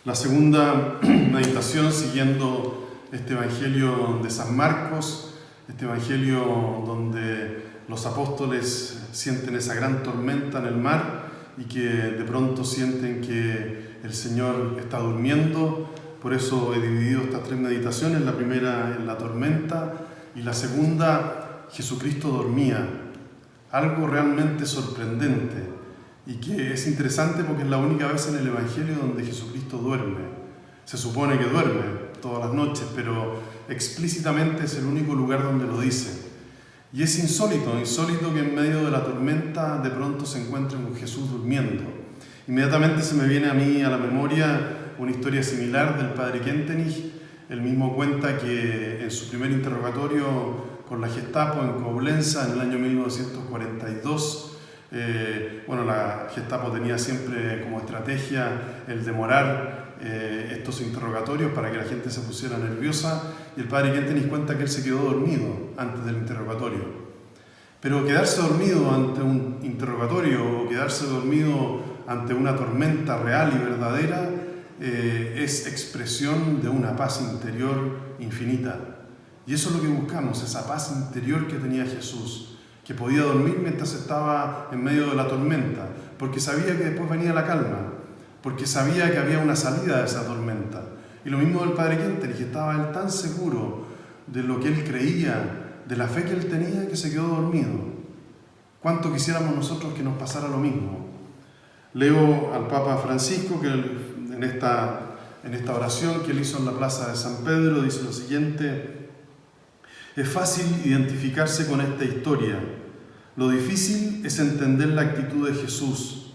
La segunda meditación siguiendo este Evangelio de San Marcos, este Evangelio donde los apóstoles sienten esa gran tormenta en el mar y que de pronto sienten que el Señor está durmiendo. Por eso he dividido estas tres meditaciones, la primera en la tormenta y la segunda, Jesucristo dormía. Algo realmente sorprendente y que es interesante porque es la única vez en el Evangelio donde Jesucristo duerme. Se supone que duerme todas las noches, pero explícitamente es el único lugar donde lo dice. Y es insólito que en medio de la tormenta de pronto se encuentren con Jesús durmiendo. Inmediatamente se me viene a mí a la memoria una historia similar del padre Kentenich. Él mismo cuenta que en su primer interrogatorio con la Gestapo en Coblenza en el año 1942, la Gestapo tenía siempre como estrategia el demorar estos interrogatorios para que la gente se pusiera nerviosa, y el padre Kentenich cuenta que él se quedó dormido antes del interrogatorio. Pero quedarse dormido ante un interrogatorio o quedarse dormido ante una tormenta real y verdadera es expresión de una paz interior infinita. Y eso es lo que buscamos, esa paz interior que tenía Jesús, que podía dormir mientras estaba en medio de la tormenta, porque sabía que después venía la calma, porque sabía que había una salida de esa tormenta. Y lo mismo del padre Kentenich, estaba él tan seguro de lo que él creía, de la fe que él tenía, que se quedó dormido. ¿Cuánto quisiéramos nosotros que nos pasara lo mismo? Leo al Papa Francisco que en esta oración que él hizo en la plaza de San Pedro dice lo siguiente: es fácil identificarse con esta historia. Lo difícil es entender la actitud de Jesús.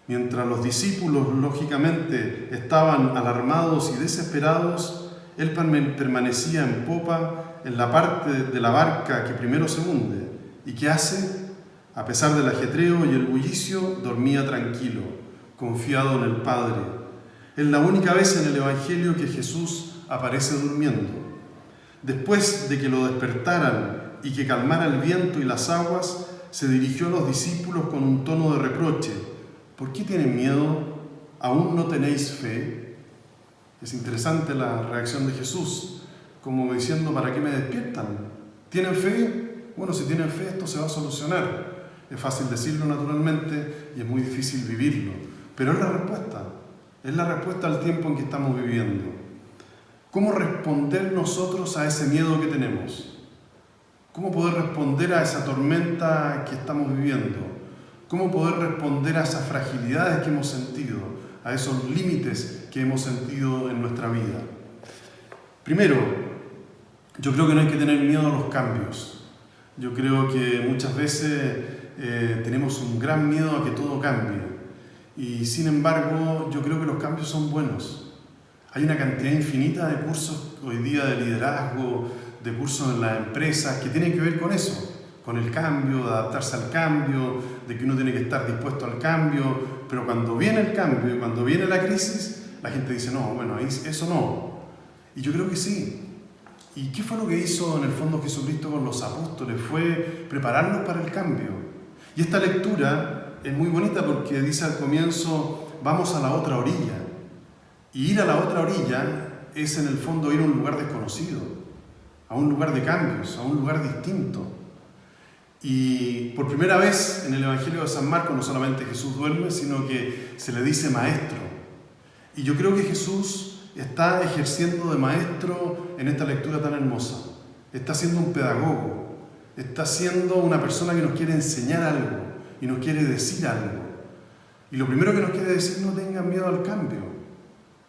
Mientras los discípulos, lógicamente, estaban alarmados y desesperados, él permanecía en popa, en la parte de la barca que primero se hunde. ¿Y qué hace? A pesar del ajetreo y el bullicio, dormía tranquilo, confiado en el Padre. Es la única vez en el Evangelio que Jesús aparece durmiendo. Después de que lo despertaran y que calmara el viento y las aguas, se dirigió a los discípulos con un tono de reproche. ¿Por qué tienen miedo? ¿Aún no tenéis fe? Es interesante la reacción de Jesús, como diciendo, ¿para qué me despiertan? ¿Tienen fe? Bueno, si tienen fe esto se va a solucionar. Es fácil decirlo naturalmente y es muy difícil vivirlo, pero es la respuesta al tiempo en que estamos viviendo. ¿Cómo responder nosotros a ese miedo que tenemos? ¿Cómo poder responder a esa tormenta que estamos viviendo? ¿Cómo poder responder a esas fragilidades que hemos sentido, a esos límites que hemos sentido en nuestra vida? Primero, yo creo que no hay que tener miedo a los cambios. Yo creo que muchas veces tenemos un gran miedo a que todo cambie. Y sin embargo, yo creo que los cambios son buenos. Hay una cantidad infinita de cursos hoy día de liderazgo, de cursos en las empresas que tienen que ver con eso, con el cambio, de adaptarse al cambio, de que uno tiene que estar dispuesto al cambio, pero cuando viene el cambio y cuando viene la crisis, la gente dice, no, bueno, eso no. Y yo creo que sí. ¿Y qué fue lo que hizo en el fondo Jesucristo con los apóstoles? Fue prepararlos para el cambio. Y esta lectura es muy bonita porque dice al comienzo, vamos a la otra orilla. Y ir a la otra orilla es en el fondo ir a un lugar desconocido, a un lugar de cambios, a un lugar distinto. Y por primera vez en el Evangelio de San Marcos no solamente Jesús duerme, sino que se le dice maestro. Y yo creo que Jesús está ejerciendo de maestro en esta lectura tan hermosa. Está siendo un pedagogo, está siendo una persona que nos quiere enseñar algo y nos quiere decir algo. Y lo primero que nos quiere decir, no tengan miedo al cambio.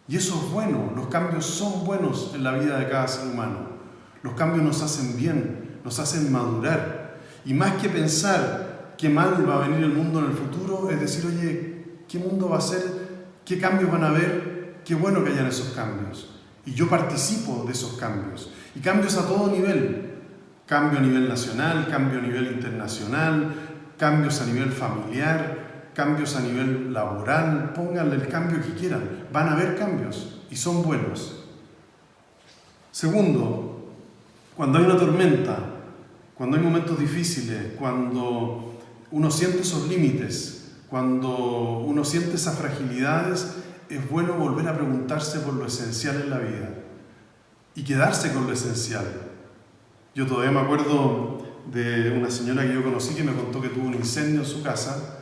Y eso es bueno, los cambios son buenos en la vida de cada ser humano. Los cambios nos hacen bien, nos hacen madurar. Y más que pensar qué mal va a venir el mundo en el futuro, es decir, oye, ¿qué mundo va a ser? ¿Qué cambios van a haber? Qué bueno que hayan esos cambios. Y yo participo de esos cambios. Y cambios a todo nivel. Cambio a nivel nacional, cambio a nivel internacional, cambios a nivel familiar, cambios a nivel laboral. Pónganle el cambio que quieran. Van a haber cambios y son buenos. Segundo, cuando hay una tormenta, cuando hay momentos difíciles, cuando uno siente esos límites, cuando uno siente esas fragilidades, es bueno volver a preguntarse por lo esencial en la vida y quedarse con lo esencial. Yo todavía me acuerdo de una señora que yo conocí que me contó que tuvo un incendio en su casa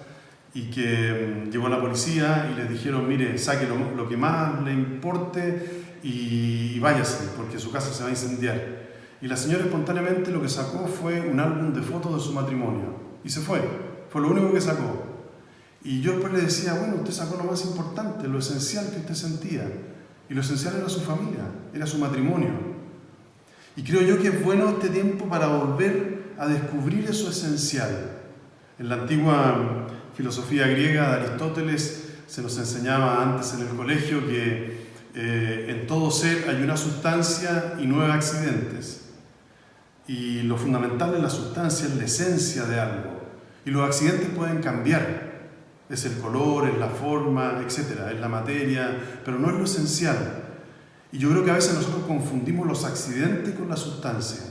y que llegó a la policía y les dijeron, mire, saque lo que más le importe y váyase, porque su casa se va a incendiar. Y la señora espontáneamente lo que sacó fue un álbum de fotos de su matrimonio y se fue lo único que sacó. Y yo después le decía, bueno, usted sacó lo más importante, lo esencial que usted sentía, y lo esencial era su familia, era su matrimonio. Y creo yo que es bueno este tiempo para volver a descubrir eso esencial. En la antigua filosofía griega de Aristóteles se nos enseñaba antes en el colegio que en todo ser hay una sustancia y 9 accidentes. Y lo fundamental es la sustancia, es la esencia de algo. Y los accidentes pueden cambiar. Es el color, es la forma, etc. Es la materia, pero no es lo esencial. Y yo creo que a veces nosotros confundimos los accidentes con la sustancia.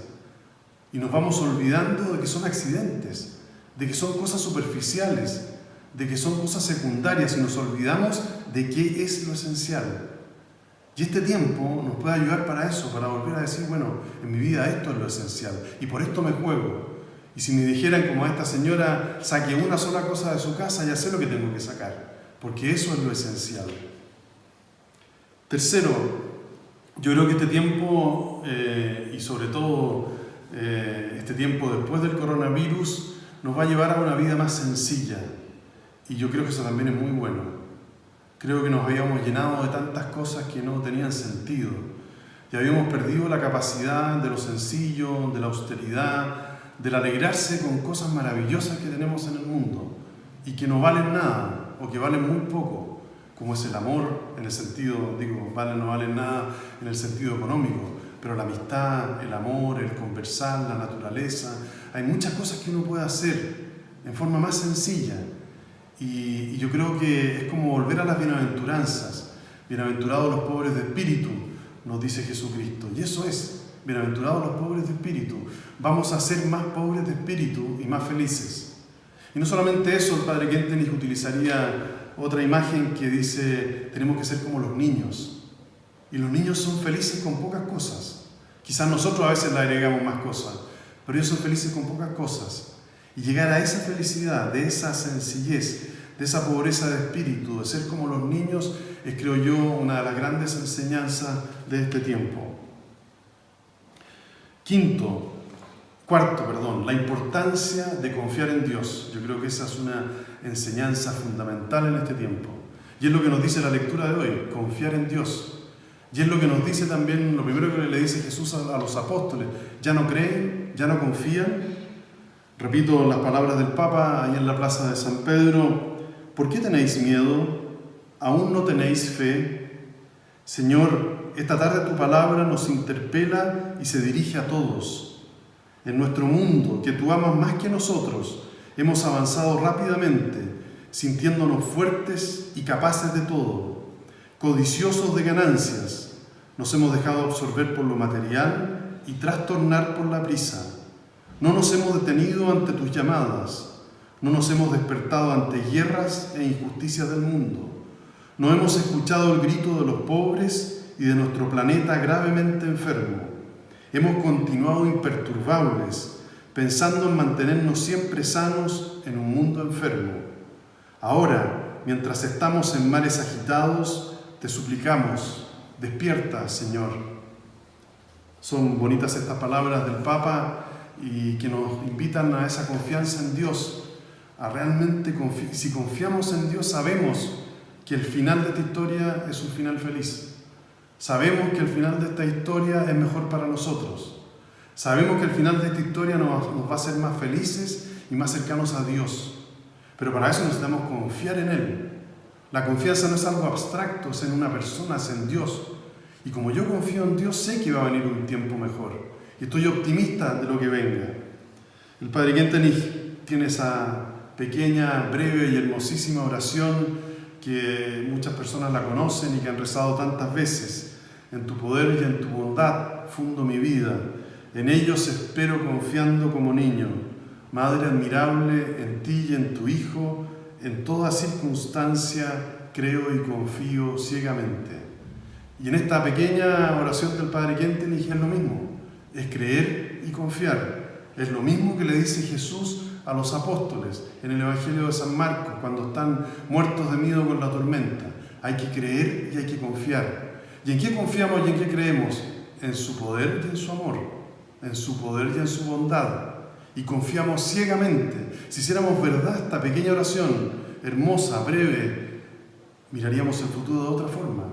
Y nos vamos olvidando de que son accidentes, de que son cosas superficiales, de que son cosas secundarias y nos olvidamos de qué es lo esencial. Y este tiempo nos puede ayudar para eso, para volver a decir, bueno, en mi vida esto es lo esencial y por esto me juego. Y si me dijeran como a esta señora, saque una sola cosa de su casa, ya sé lo que tengo que sacar, porque eso es lo esencial. Tercero, yo creo que este tiempo, y sobre todo este tiempo después del coronavirus, nos va a llevar a una vida más sencilla. Y yo creo que eso también es muy bueno. Creo que nos habíamos llenado de tantas cosas que no tenían sentido. Y habíamos perdido la capacidad de lo sencillo, de la austeridad, del alegrarse con cosas maravillosas que tenemos en el mundo y que no valen nada o que valen muy poco, como es el amor, en el sentido, no valen nada en el sentido económico, pero la amistad, el amor, el conversar, la naturaleza, hay muchas cosas que uno puede hacer en forma más sencilla. Y yo creo que es como volver a las bienaventuranzas. Bienaventurados los pobres de espíritu, nos dice Jesucristo. Y eso es, bienaventurados los pobres de espíritu. Vamos a ser más pobres de espíritu y más felices. Y no solamente eso, el padre Kentenich utilizaría otra imagen que dice, tenemos que ser como los niños. Y los niños son felices con pocas cosas. Quizás nosotros a veces le agregamos más cosas, pero ellos son felices con pocas cosas. Y llegar a esa felicidad, de esa sencillez, de esa pobreza de espíritu, de ser como los niños, es, creo yo, una de las grandes enseñanzas de este tiempo. Cuarto, la importancia de confiar en Dios. Yo creo que esa es una enseñanza fundamental en este tiempo. Y es lo que nos dice la lectura de hoy, confiar en Dios. Y es lo que nos dice también, lo primero que le dice Jesús a los apóstoles, ya no creen, ya no confían. Repito las palabras del Papa ahí en la plaza de San Pedro, ¿por qué tenéis miedo? ¿Aún no tenéis fe? Señor, esta tarde tu palabra nos interpela y se dirige a todos. En nuestro mundo, que tú amas más que nosotros, hemos avanzado rápidamente, sintiéndonos fuertes y capaces de todo, codiciosos de ganancias. Nos hemos dejado absorber por lo material y trastornar por la prisa. No nos hemos detenido ante tus llamadas, no nos hemos despertado ante guerras e injusticias del mundo. No hemos escuchado el grito de los pobres y de nuestro planeta gravemente enfermo. Hemos continuado imperturbables, pensando en mantenernos siempre sanos en un mundo enfermo. Ahora, mientras estamos en mares agitados, te suplicamos, despierta, Señor. Son bonitas estas palabras del Papa y que nos invitan a esa confianza en Dios, a realmente, si confiamos en Dios, sabemos que el final de esta historia es un final feliz. Sabemos que el final de esta historia es mejor para nosotros. Sabemos que el final de esta historia nos va a hacer más felices y más cercanos a Dios. Pero para eso necesitamos confiar en Él. La confianza no es algo abstracto, es en una persona, es en Dios. Y como yo confío en Dios, sé que va a venir un tiempo mejor. Y estoy optimista de lo que venga. El padre Kentenich tiene esa pequeña, breve y hermosísima oración que muchas personas la conocen y que han rezado tantas veces. En tu poder y en tu bondad fundo mi vida. En ellos espero confiando como niño. Madre admirable, en ti y en tu Hijo, en toda circunstancia creo y confío ciegamente. Y en esta pequeña oración del Padre Kentenich es lo mismo, es creer y confiar. Es lo mismo que le dice Jesús a los apóstoles en el Evangelio de San Marcos, cuando están muertos de miedo con la tormenta. Hay que creer y hay que confiar. ¿Y en qué confiamos y en qué creemos? En su poder y en su amor, en su poder y en su bondad. Y confiamos ciegamente. Si hiciéramos verdad esta pequeña oración, hermosa, breve, miraríamos el futuro de otra forma.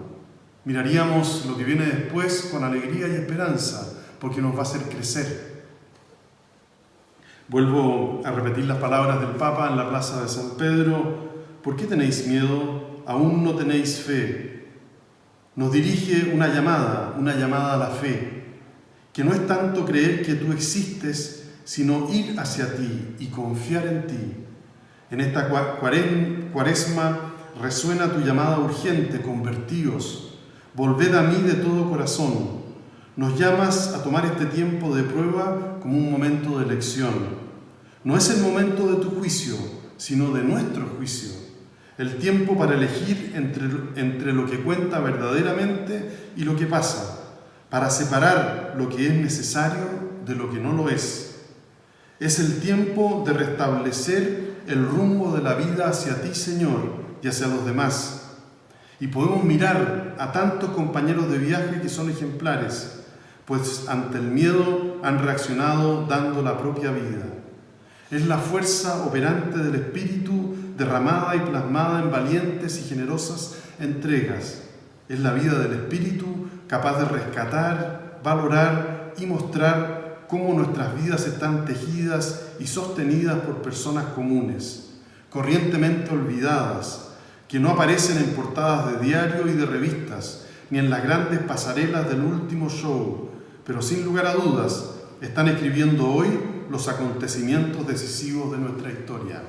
Miraríamos lo que viene después con alegría y esperanza, porque nos va a hacer crecer. Vuelvo a repetir las palabras del Papa en la plaza de San Pedro. ¿Por qué tenéis miedo? ¿Aún no tenéis fe? Nos dirige una llamada a la fe, que no es tanto creer que tú existes, sino ir hacia ti y confiar en ti. En esta cuaresma resuena tu llamada urgente: convertíos, volved a mí de todo corazón. Nos llamas a tomar este tiempo de prueba como un momento de elección. No es el momento de tu juicio, sino de nuestro juicio. El tiempo para elegir entre lo que cuenta verdaderamente y lo que pasa, para separar lo que es necesario de lo que no lo es. Es el tiempo de restablecer el rumbo de la vida hacia ti, Señor, y hacia los demás. Y podemos mirar a tantos compañeros de viaje que son ejemplares, pues ante el miedo han reaccionado dando la propia vida. Es la fuerza operante del Espíritu derramada y plasmada en valientes y generosas entregas. Es la vida del Espíritu capaz de rescatar, valorar y mostrar cómo nuestras vidas están tejidas y sostenidas por personas comunes, corrientemente olvidadas, que no aparecen en portadas de diario y de revistas, ni en las grandes pasarelas del último show, pero sin lugar a dudas están escribiendo hoy los acontecimientos decisivos de nuestra historia.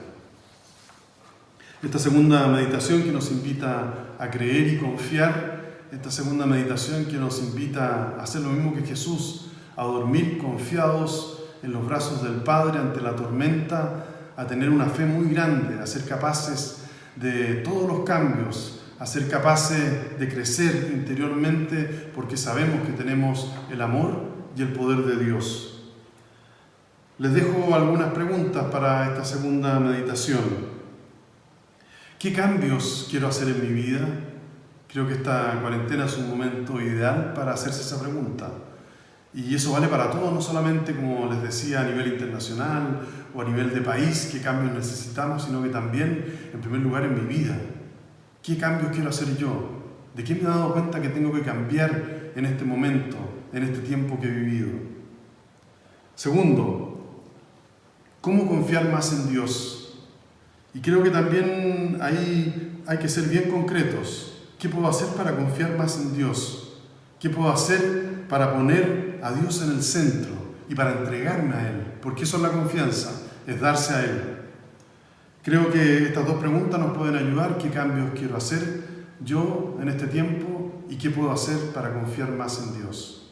Esta segunda meditación que nos invita a creer y confiar, esta segunda meditación que nos invita a hacer lo mismo que Jesús, a dormir confiados en los brazos del Padre ante la tormenta, a tener una fe muy grande, a ser capaces de todos los cambios, a ser capaces de crecer interiormente porque sabemos que tenemos el amor y el poder de Dios. Les dejo algunas preguntas para esta segunda meditación. ¿Qué cambios quiero hacer en mi vida? Creo que esta cuarentena es un momento ideal para hacerse esa pregunta. Y eso vale para todos, no solamente, como les decía, a nivel internacional o a nivel de país, qué cambios necesitamos, sino que también, en primer lugar, en mi vida. ¿Qué cambios quiero hacer yo? ¿De qué me he dado cuenta que tengo que cambiar en este momento, en este tiempo que he vivido? Segundo, ¿cómo confiar más en Dios? Y creo que también ahí hay que ser bien concretos. ¿Qué puedo hacer para confiar más en Dios? ¿Qué puedo hacer para poner a Dios en el centro y para entregarme a Él? Porque eso es la confianza, es darse a Él. Creo que estas dos preguntas nos pueden ayudar. ¿Qué cambios quiero hacer yo en este tiempo? ¿Y qué puedo hacer para confiar más en Dios?